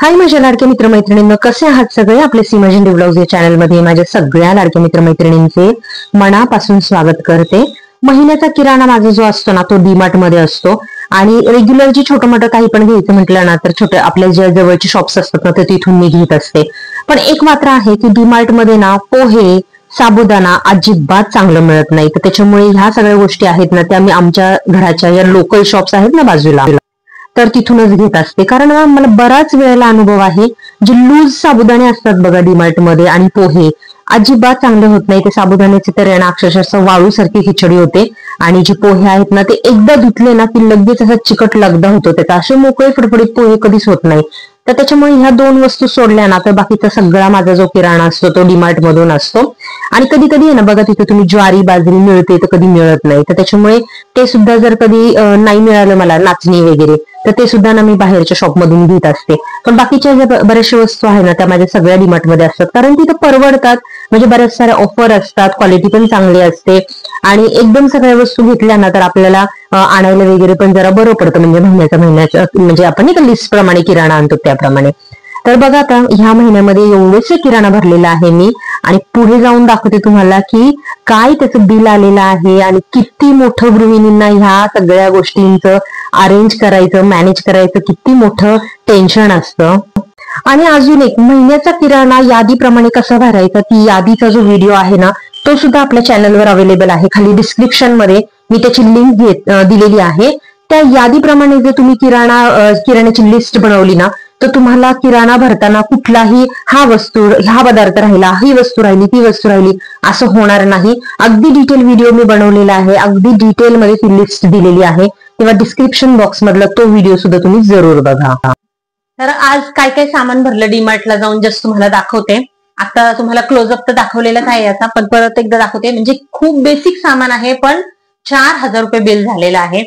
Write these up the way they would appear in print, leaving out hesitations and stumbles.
हाय माझ्या लाडक्या मित्रमैत्रिणींनो, कसे आहात सगळे? आपले सीमा झेंडे ब्लॉग्स या चॅनल मध्ये माझ्या सगळ्या लाडक्या मित्रमैत्रिणींचे मनापासून स्वागत करते. महिन्याचा किराणा माझा जो असतो ना, तो डीमार्ट मध्ये असतो. आणि रेग्युलर जे छोटं मोठं काही पण घ्यायचं म्हटलं ना, तर छोटे आपल्या ज्या जवळचे शॉप्स असतात ना, तर तिथून मी घेत असते. पण एक मात्र आहे की डीमार्ट मध्ये ना पोहे, साबुदाणा अजिबात चांगलं मिळत नाही. तर त्याच्यामुळे ह्या सगळ्या गोष्टी आहेत ना, त्या मी आमच्या घराच्या या लोकल शॉप्स आहेत ना बाजूला, तर तिथूनच घेत असते. कारण मला बराच वेळेला अनुभव आहे, जे लूज साबुदाणे असतात बघा डीमार्ट मध्ये आणि पोहे अजिबात चांगले होत नाही. ते साबुदाण्याचे तर आहे ना अक्षरशः वाळू सारखी खिचडी होते. आणि जे पोहे आहेत ना, ते एकदा धुतले ना की लगेच असा चिकट लगदा होतो त्याचा. असे मोकळे फडफडीत पोहे कधीच होत नाही. तर त्याच्यामुळे ह्या दोन वस्तू सोडल्या ना, तर बाकीचा सगळा माझा जो किराणा असतो तो डीमार्ट मधून असतो. आणि कधी कधी आहे ना बघा, तिथे तुम्ही ज्वारी बाजरी मिळते तर कधी मिळत नाही. तर त्याच्यामुळे ते सुद्धा जर कधी नाही मिळालं मला, नाचणी वगैरे, तर ते सुद्धा ना मी बाहेरच्या शॉप मधून घेत असते. पण बाकीच्या ज्या बऱ्याचशा वस्तू आहे ना, त्या माझ्या सगळ्या डीमार्ट मध्ये असतात. कारण तिथे परवडतात, म्हणजे बऱ्याच साऱ्या ऑफर असतात, क्वालिटी पण चांगली असते. आणि एकदम सगळ्या वस्तू घेतल्या ना, तर आपल्याला आणायला वगैरे पण जरा बरं पडतं. म्हणजे महिन्याच्या म्हणजे आपण नाही लिस्ट प्रमाणे किराणा आणतो त्याप्रमाणे. तर बघा, आता ह्या महिन्यामध्ये एवढेच किराणा भरलेला आहे मी. आणि पुढे जाऊन दाखवते तुम्हाला की काय त्याचं बिल आलेलं आहे आणि किती मोठं गृहिणींना ह्या सगळ्या गोष्टींचं अरेंज करायचं, मॅनेज करायचं किती मोठं टेन्शन असतं. आणि अजून एक, महिन्याचा किराणा यादीप्रमाणे कसा भरायचा, ती यादीचा जो व्हिडिओ आहे ना, तो सुद्धा आपल्या चॅनलवर अवेलेबल आहे. खाली डिस्क्रिप्शन मध्ये मी त्याची लिंक दिलेली आहे. त्या यादीप्रमाणे जर तुम्ही किराण्याची लिस्ट बनवली ना, तर तुम्हाला किराणा भरताना कुठलाही हा पदार्थ राहिला, ही वस्तू राहिली, ती वस्तू राहिली असं होणार नाही. अगदी डिटेल व्हिडिओ मी बनवलेला आहे, अगदी डिटेल मध्ये ती लिस्ट दिलेली आहे. तेव्हा डिस्क्रिप्शन बॉक्स मधला तो व्हिडिओ सुद्धा तुम्ही जरूर बघा. तर आज काय काय सामान भरलं डीमार्टला जाऊन जस्ट तुम्हाला दाखवते. आता तुम्हाला क्लोजअप तर दाखवलेलाच आहे याचा, पण परत एकदा दाखवते. म्हणजे खूप बेसिक सामान आहे, पण 4,000 रुपये बिल झालेला आहे.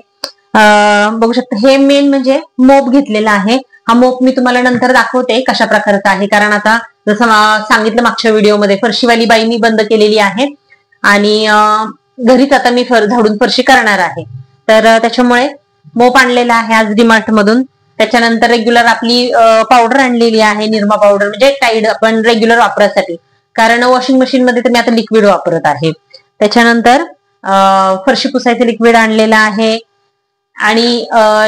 बघू शकता, हे मेन म्हणजे मोप घेतलेला आहे. हा मोप मी तुम्हाला नंतर दाखवते कशा प्रकारचा आहे. कारण आता जसं सांगितलं मागच्या व्हिडिओमध्ये, फरशीवाली बाई मी बंद केलेली आहे आणि घरीच आता मी झाडून फरशी करणार आहे. तर त्याच्यामुळे मोप आणलेला आहे आज डीमार्ट मधून. त्याच्यानंतर रेग्युलर आपली पावडर आणलेली आहे, निरमा पावडर, म्हणजे टाईड आपण रेग्युलर वापरासाठी. कारण वॉशिंग मशीन मध्ये तर मी आता लिक्विड वापरत आहे. त्याच्यानंतर फरशी पुसायचं लिक्विड आणलेलं आहे. आणि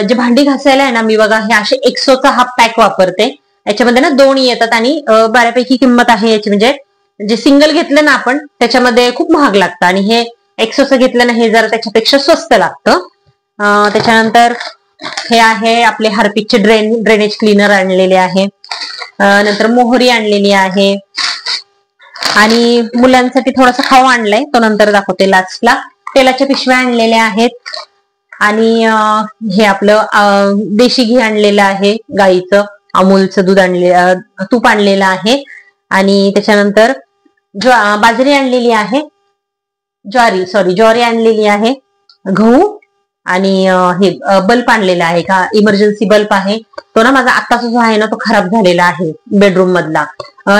जे भांडी घासायला आहे ना, मी बघा हे असे एक्सोचा हा पॅक वापरते. याच्यामध्ये ना 2 येतात आणि बऱ्यापैकी किंमत आहे याची. म्हणजे जे सिंगल घेतलं ना आपण, त्याच्यामध्ये खूप महाग लागतं, आणि हे एक्सोचं घेतलं ना, हे जरा त्याच्यापेक्षा स्वस्त लागतं. त्याच्यानंतर हे आहे आपले हार्पिकचे ड्रेनेज क्लीनर आणलेले आहे. नंतर मोहरी आणलेली आहे. आणि मुलांसाठी थोडासा खाऊ आणलाय, तो नंतर दाखवते लास्टला. तेलाच्या पिशव्या आणलेल्या आहेत. आणि हे आपलं देशी घी आणलेलं आहे, गाईचं अमूलचं दूध तूप आणलेलं आहे. आणि त्याच्यानंतर बाजरी आणलेली आहे, ज्वारी आणलेली आहे, गहू, आणि हे बल्ब आणलेला आहे का, इमर्जन्सी बल्ब आहे तो ना. माझा आत्ताचा जो आहे ना, तो खराब झालेला आहे बेडरूम मधला.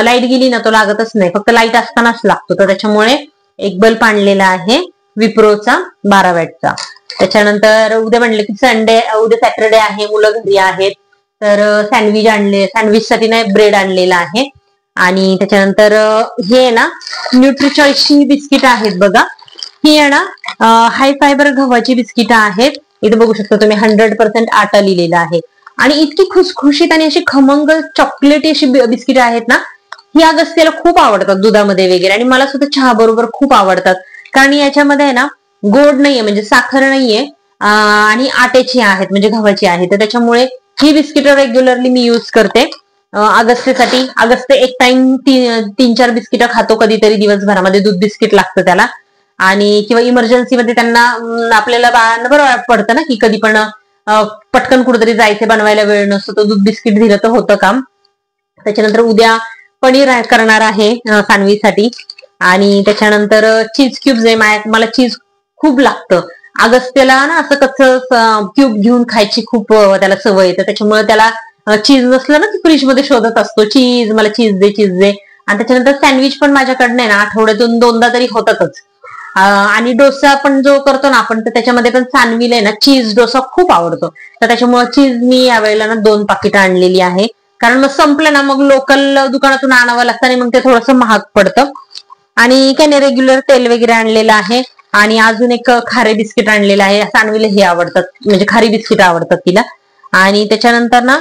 लाईट गेली ना तो लागतच नाही, फक्त लाईट असतानाच लागतो. तर त्याच्यामुळे एक बल्ब आणलेला आहे विप्रोचा 12 वॅटचा. त्याच्यानंतर उद्या म्हणले की उद्या सॅटरडे आहे, मुलं घरी आहेत, तर सँडविच साठी ना ब्रेड आणलेला आहे. आणि त्याच्यानंतर हे ना न्यूट्रीचॉईसची बिस्किट आहेत बघा. ही आहे ना हाय फायबर गव्हाची बिस्किट आहेत. इथे बघू शकता तुम्ही 100% आटा लिहिलेला आहे. आणि इतकी खुसखुशीत आणि अशी खमंग चॉकलेटी अशी बिस्किट आहेत ना, ही अगस्त्याला खूप आवडतात दुधामध्ये वगैरे. आणि मला सुद्धा चहा बरोबर खूप आवडतात. कारण याच्यामध्ये आहे ना गोड नाहीये, म्हणजे साखर नाहीये, आणि आट्याची आहेत, म्हणजे गव्हाची आहे. तर त्याच्यामुळे ही बिस्किट रेग्युलरली मी युज करते अगस्त्यसाठी. अगस्त्य एक टाइम 3-4 बिस्किट खातो कधीतरी दिवसभरामध्ये. दूध बिस्किट लागतं त्याला. आणि किंवा इमर्जन्सी मध्ये त्यांना, आपल्याला बाळांना बरं पडतं ना की कधी पण पटकन कुठेतरी जायचं, बनवायला वेळ नसतो, तो दूध बिस्किट दिलं तर होतं काम. त्याच्यानंतर उद्या पनीर करणार आहे सानवीसाठी. आणि त्याच्यानंतर चीज क्यूब्स आहे, मला चीज खूप लागतं. अगस्त्यला ना असं कच्चं क्यूब घेऊन खायची खूप त्याला सवय येते. त्याच्यामुळे त्याला चीज नसलं ना की फ्रीज मध्ये शोधत असतो, चीज, मला चीज दे, चीज दे. आणि त्याच्यानंतर सँडविच पण माझ्याकडनं ना आठवड्यातून 2दा तरी होतातच. आणि डोसा पण जो करतो ना आपण, तर त्याच्यामध्ये पण सानवीला आहे ना चीज डोसा खूप आवडतो. तर त्याच्यामुळे चीज मी यावेळेला ना 2 पाकिटं आणलेली आहे. कारण मग संपलं ना मग लोकल दुकानातून आणावं लागतं आणि मग ते थोडंसं महाग पडतं. आणि काय नाही, रेग्युलर तेल वगैरे आणलेलं आहे. आणि अजून एक खारे बिस्किट आणलेलं आहे. सानवीला हे आवडतात, म्हणजे खारी बिस्किट आवडतात तिला. आणि त्याच्यानंतर ना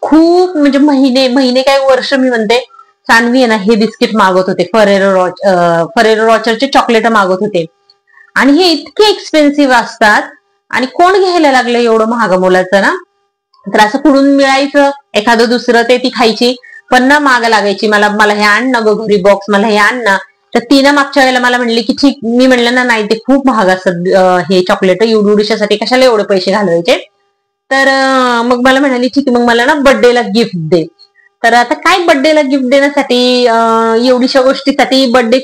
खूप म्हणजे महिने काय वर्ष मी म्हणते, सानवी आहे ना हे बिस्किट मागवत होते, फरेरो रॉचरचे चॉकलेट मागवत होते. आणि हे इतके एक्सपेन्सिव्ह असतात आणि कोण घ्यायला लागलं एवढं महाग मोलाचं ना. तर असं कुठून मिळायचं एखादं दुसरं ते ती खायची, पण ना माग लागायची, मला हे आण ना ग घरी बॉक्स, मला हे आण ना. तर तिनं मागच्या वेळेला मला म्हणली की ठीक, मी म्हणलं ना नाही ते खूप महाग असतात हे चॉकलेट, एवढीसाठी कशाला एवढे पैसे घालवायचे. तर मग मला म्हणाली ठीक आहे, मग मला ना बर्थडेला गिफ्ट दे. तर आता काय बर्थडेला गिफ्ट देण्यासाठी एवढीशा गोष्टीसाठी बर्थडे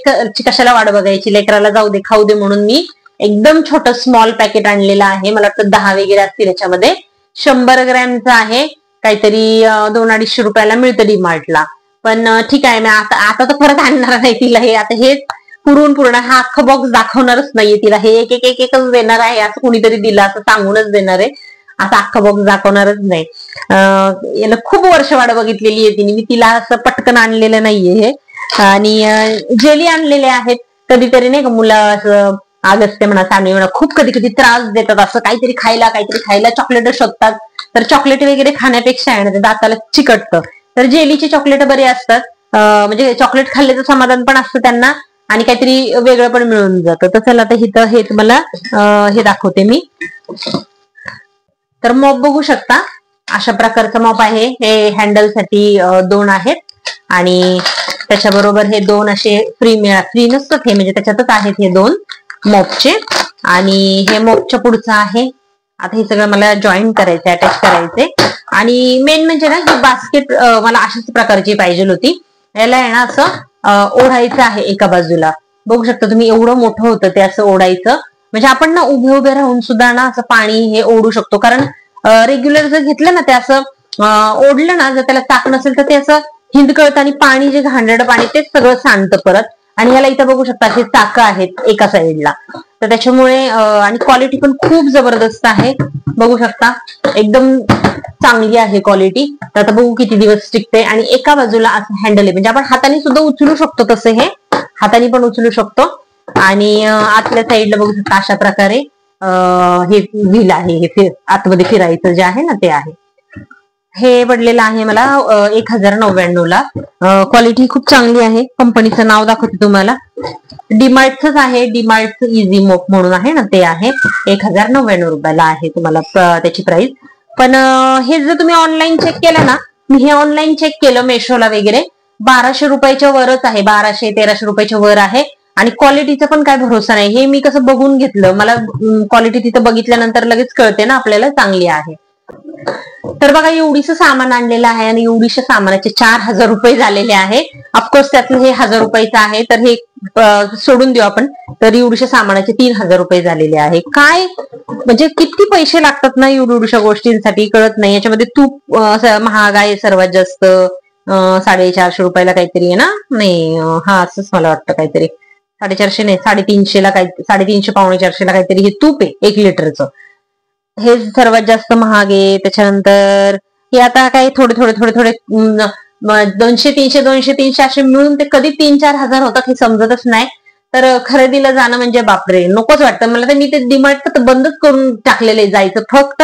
कशाला वाट बघायची, लेकराला जाऊ दे खाऊ दे म्हणून मी एकदम छोटं स्मॉल पॅकेट आणलेलं आहे. मला वाटतं 10 वगैरे असतील याच्यामध्ये. 100 ग्रॅमचं आहे, काहीतरी 200-250 रुपयाला मिळतं डीमार्टला. पण ठीक आहे, मी आता तर परत आणणार नाही तिला हे. आता हे पूर्ण हा अख्खा बॉक्स दाखवणारच नाहीये तिला, हे एकच देणार आहे, असं कुणीतरी दिलं असं सांगूनच देणार आहे. आता अख्खा बॉक्स दाखवणारच नाही. याला खूप वर्ष वाट बघितलेली आहे तिने, मी तिला असं पटकन आणलेलं नाहीये हे. आणि जेली आणलेले आहेत. कधीतरी नाही का मुलं असं अगस्त्य म्हणा, सानवी म्हणा, खूप कधी त्रास देतात, असं काहीतरी खायला चॉकलेट शोधतात. तर चॉकलेट वगैरे खाण्यापेक्षा आहे ना ते दाताला चिकटतं. तर जेलीचे चॉकलेट बरे असतात, म्हणजे चॉकलेट खाल्ल्याचं समाधान पण असतं त्यांना आणि काहीतरी वेगळं पण मिळून जातं. तर चला आता इथं हे तुम्हाला हे दाखवते मी. तर मॉप बघू शकता, अशा प्रकारचं मॉप आहे. हे हँडलसाठी 2 आहेत आणि त्याच्याबरोबर हे 2 असे फ्री नसतात हे, म्हणजे त्याच्यातच आहेत हे 2 मॉपचे. आणि हे मॉपच्या पुढचं आहे. आता हे सगळं मला जॉईन करायचंय, अटॅच करायचंय. आणि मेन म्हणजे ना ही बास्केट मला अशाच प्रकारची पाहिजे होती. याला आहे ना असं ओढायचं आहे एका बाजूला. बघू शकता तुम्ही, एवढं मोठं होतं ते असं ओढायचं. म्हणजे आपण ना उभे राहून सुद्धा ना असं पाणी हे ओढू शकतो. कारण रेग्युलर जर घेतलं ना ते असं ओढलं ना, जर त्याला चाक नसेल तर ते असं हिंदकळतं आणि पाणी जे घाणेरडं पाणी तेच सगळं सांडतं परत. आणि ह्याला इथं बघू शकता हे चाकं आहेत एका साईडला. तर त्याच्यामुळे आणि क्वालिटी पण खूप जबरदस्त आहे. बघू शकता एकदम चांगली आहे क्वालिटी. तर आता बघू किती दिवस टिकते. आणि एका बाजूला असं हँडल आहे, म्हणजे आपण हाताने सुद्धा उचलू शकतो, तसं हे हाताने पण उचलू शकतो. आणि आतल्या साईडला बघू शकता अशा प्रकारे हे व्हील आहे, हे आतमध्ये फिरायचं जे आहे ना ते आहे. हे पडलेलं आहे मला 1099 ला. क्वालिटी खूप चांगली आहे. कंपनीचं नाव दाखवते तुम्हाला, डीमार्टच आहे, डीमार्टचं इझी मोप म्हणून आहे ना ते आहे. 1099 रुपयाला आहे तुम्हाला त्याची प्राइस. पण हे जर तुम्ही ऑनलाईन चेक केलं ना, मी हे ऑनलाईन चेक केलं मेशोला वगैरे, 1200 रुपयाच्या वरच आहे, 1200-1300 रुपयाच्या वर आहे. आणि क्वालिटीचा पण काय भरोसा नाही. हे मी कसं बघून घेतलं, मला क्वालिटी तिथं बघितल्यानंतर लगेच कळते ना आपल्याला चांगली आहे. तर बघा एवढीच सामान आणलेलं आहे आणि एवढीशा सामानाचे 4000 रुपये झालेले आहे. ऑफकोर्स त्यातलं हे 1000 रुपयाचं आहे, तर हे सोडून देऊ आपण. तर एवढीशा सामानाचे 3000 रुपये झालेले आहे. काय म्हणजे किती पैसे लागतात ना एवढ्या गोष्टींसाठी, कळत नाही. याच्यामध्ये तूप महाग आहे सर्वात जास्त, 450 रुपयाला काहीतरी आहे ना, नाही हा असंच मला वाटतं काहीतरी 450 नाही, 350 ला, 350-450 ला काहीतरी हे तूप आहे 1 लिटरचं. हे सर्वात जास्त महाग आहे. त्याच्यानंतर हे आता काय थोडे 200-300 असे मिळून ते कधी 3-4 हजार होतात हे समजतच नाही. तर खरेदीला जाणं म्हणजे बापरे, नकोच वाटतं मला. तर मी ते डीमार्ट तर बंदच करून टाकलेलं आहे जायचं. फक्त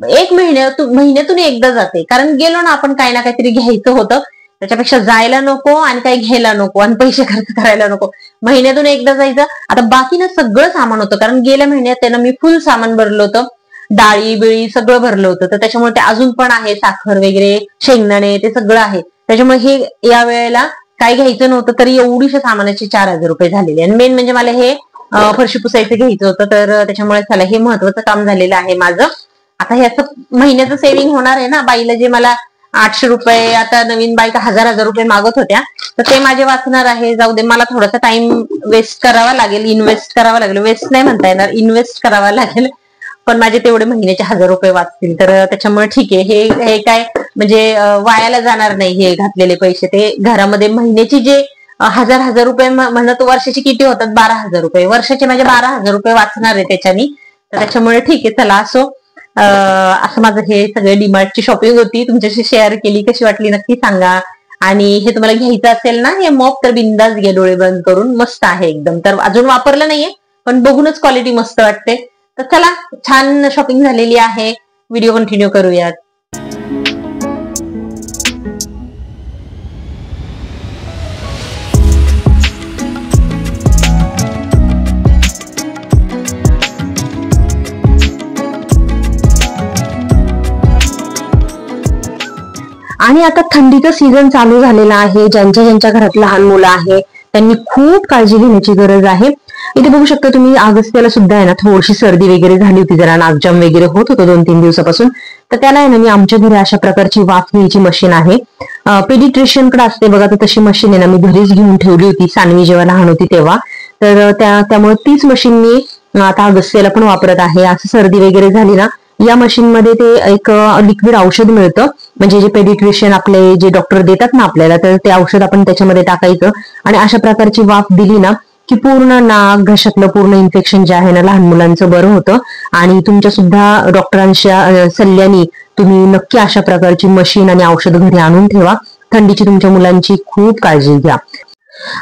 1 महिन्यातून एकदा जाते, कारण गेलो ना आपण काही ना काहीतरी घ्यायचं होतं, त्याच्यापेक्षा जायला नको आणि काही घ्यायला नको आणि पैसे खर्च करायला नको. महिन्यातून एकदा जायचं. आता बाकी ना सगळं सामान होतं, कारण गेल्या महिन्यात त्यानं मी फुल सामान भरलं होतं, डाळी बिळी सगळं भरलं होतं. तर त्याच्यामुळे ते अजून पण आहे, साखर वगैरे, शेंगदाणे ते सगळं आहे. त्याच्यामुळे हे या वेळेला काही घ्यायचं नव्हतं, तरी एवढीशा सामानाचे 4000 रुपये झालेले. आणि मेन म्हणजे मला हे फरशी पुसायचं घ्यायचं होतं, तर त्याच्यामुळे चला हे महत्वाचं काम झालेलं आहे माझं. आता हे असं महिन्याचं सेव्हिंग होणार आहे ना. बाईला जे मला 800 रुपये आता नवीन बायका 1000 रुपये मागत होत्या, तर ते माझे वाचणार आहे. जाऊ दे, मला थोडासा टाइम वेस्ट करावा लागेल, इन्व्हेस्ट करावा लागेल, वेस्ट नाही म्हणता येणार, इन्व्हेस्ट करावा लागेल. पण माझे तेवढे महिन्याचे 1000 रुपये वाचतील. तर त्याच्यामुळे ठीक आहे, हे काय म्हणजे वायाला जाणार नाही हे घातलेले पैसे. ते घरामध्ये महिन्याची जे 1000 रुपये म्हणत, वर्षाचे किती होतात, 12,000 रुपये, वर्षाचे माझे 12,000 रुपये वाचणार आहे त्याच्यानी. तर त्याच्यामुळे ठीक आहे, चला असो. असं माझं हे सगळे डीमार्टची शॉपिंग होती, तुमच्याशी शेअर केली. कशी वाटली नक्की सांगा. आणि हे तुम्हाला घ्यायचं असेल ना हे मॉप तर बिंदास घ्या डोळे बंद करून, मस्त आहे एकदम. तर अजून वापरलं नाहीये पण बघूनच क्वालिटी मस्त वाटते. तर चला, छान शॉपिंग झालेली आहे, व्हिडिओ कंटिन्यू करूयात. आणि आता थंडीचा सीझन चालू झालेला आहे. ज्यांच्या घरात लहान मुलं आहे त्यांनी खूप काळजी घेण्याची गरज आहे. इथे बघू शकता तुम्ही, अगस्त्याला सुद्धा आहे ना थोडीशी सर्दी वगैरे झाली होती, जरा नाकजाम वगैरे होत होतं 2-3 दिवसापासून. तर त्याला आहे ना मी आमच्या घरी अशा प्रकारची वाफ घ्यायची मशीन आहे, पेडिट्रिशियन कडे असते बघा, तर तशी मशीन आहे ना मी घरीच घेऊन ठेवली होती सानवी जेव्हा लहान होती तेव्हा. तर त्यामुळे तीच मशीन मी आता अगस्त्याला पण वापरत आहे. असं सर्दी वगैरे झाली ना या मशीन मध्ये ते एक लिक्विड औषध मिळतं, म्हणजे जे पेडिट्रिशियन आपले जे डॉक्टर देतात ना आपल्याला, तर ते औषध आपण त्याच्यामध्ये टाकायचं आणि अशा प्रकारची वाफ दिली ना की पूर्ण नाक घशातलं पूर्ण इन्फेक्शन जे आहे ना लहान मुलांचं बरं होतं. आणि तुमच्या सुद्धा डॉक्टरांच्या सल्ल्याने तुम्ही नक्की अशा प्रकारची मशीन आणि औषध घरी आणून ठेवा. थंडीची तुमच्या मुलांची खूप काळजी घ्या.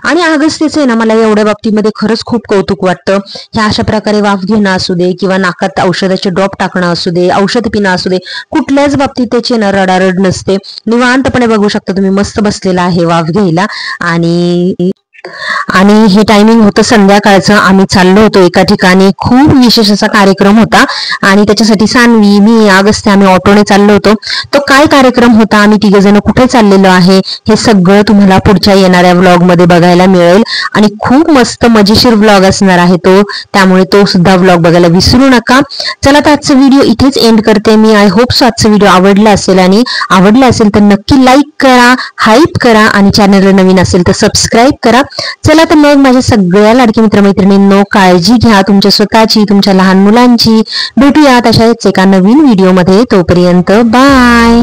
आणि अगस्त्याचं आहे ना मला एवढ्या बाबतीमध्ये खरंच खूप कौतुक वाटतं. ह्या अशा प्रकारे वाफ घेणं असू दे किंवा नाकात औषधाचे ड्रॉप टाकणं असू दे, औषध पिणं असू दे, कुठल्याच बाबतीत त्याची ना रडारड नसते. निवांतपणे बघू शकता तुम्ही, मस्त बसलेला आहे वाफ घ्यायला. आणि हे टायमिंग होतं संध्याकाळचं. आम्ही चाललो होतो एका ठिकाणी, खूप विशेष असा कार्यक्रम होता आणि त्याच्यासाठी सानवी, मी, अगस्त्या आम्ही ऑटोने चाललो होतो. तो काय कार्यक्रम होता, आम्ही 3 जण कुठे चाललेलो आहे हे सगळं तुम्हाला पुढच्या येणाऱ्या व्लॉग मध्ये बघायला मिळेल. आणि खूप मस्त मजेशीर व्लॉग असणार आहे तो, त्यामुळे तो सुद्धा व्लॉग बघायला विसरू नका. चला तर आजचा व्हिडिओ इथेच एंड करते मी. आय होप सो आजचा व्हिडिओ आवडला असेल, आणि आवडला असेल तर नक्की लाईक करा, हाईप करा आणि चॅनलला नवीन असेल तर सबस्क्राईब करा. चला तर मग माझ्या सगळ्या लाडकी मित्रमैत्रिणींनो, काळजी घ्या तुमच्या स्वतःची, तुमच्या लहान मुलांची. भेटूयात अशाच एका नवीन व्हिडिओमध्ये. तोपर्यंत बाय.